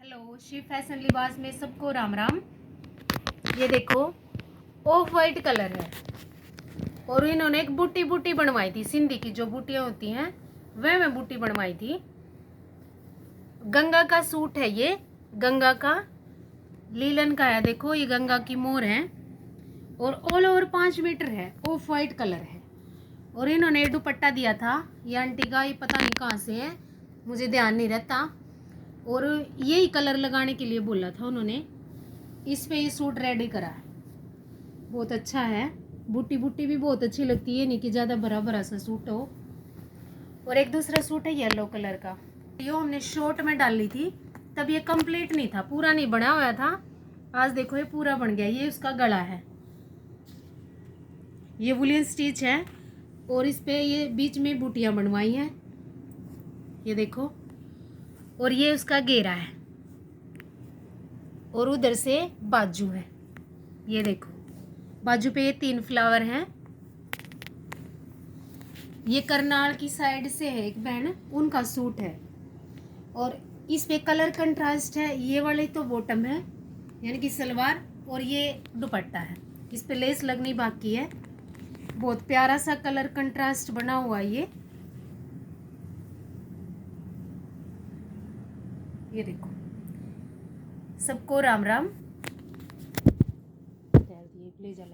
Hello, Shiv fashion लिबास में सबको राम राम। ये देखो, ऑफ वाइट कलर है और इन्होंने एक बूटी बूटी बनवाई थी। सिंधी की जो बूटियां होती हैं वह मैं बूटी बनवाई थी। गंगा का सूट है ये, गंगा का लीलन का है। देखो ये गंगा की मोर है और ऑल ओवर 5 मीटर है, ऑफ वाइट कलर है। और इन्होंने दुपट्टा दिया था, ये आंटी का, ये पता नहीं कहाँ से है, मुझे ध्यान नहीं रहता। और यही कलर लगाने के लिए बोला था उन्होंने। इस पे ये सूट रेडी करा है, बहुत अच्छा है। बूटी बूटी भी बहुत अच्छी लगती है, नहीं कि ज़्यादा भरा भरा सा सूट हो। और एक दूसरा सूट है येलो कलर का, ये हमने शॉर्ट में डाली थी, तब ये कंप्लीट नहीं था, पूरा नहीं बना हुआ था। आज देखो ये पूरा बन गया। ये उसका गला है, ये वुलियन स्टिच है और इस पे ये बीच में बूटियां बनवाई हैं, ये देखो। और ये उसका घेरा है और उधर से बाजू है, ये देखो बाजू पे ये 3 फ्लावर हैं। ये करनाल की साइड से है एक बहन, उनका सूट है। और इस पे कलर कंट्रास्ट है। ये वाले तो बॉटम है यानी कि सलवार, और ये दुपट्टा है। इस पे लेस लगनी बाकी है। बहुत प्यारा सा कलर कंट्रास्ट बना हुआ है ये देखो। सबको राम राम। ले जा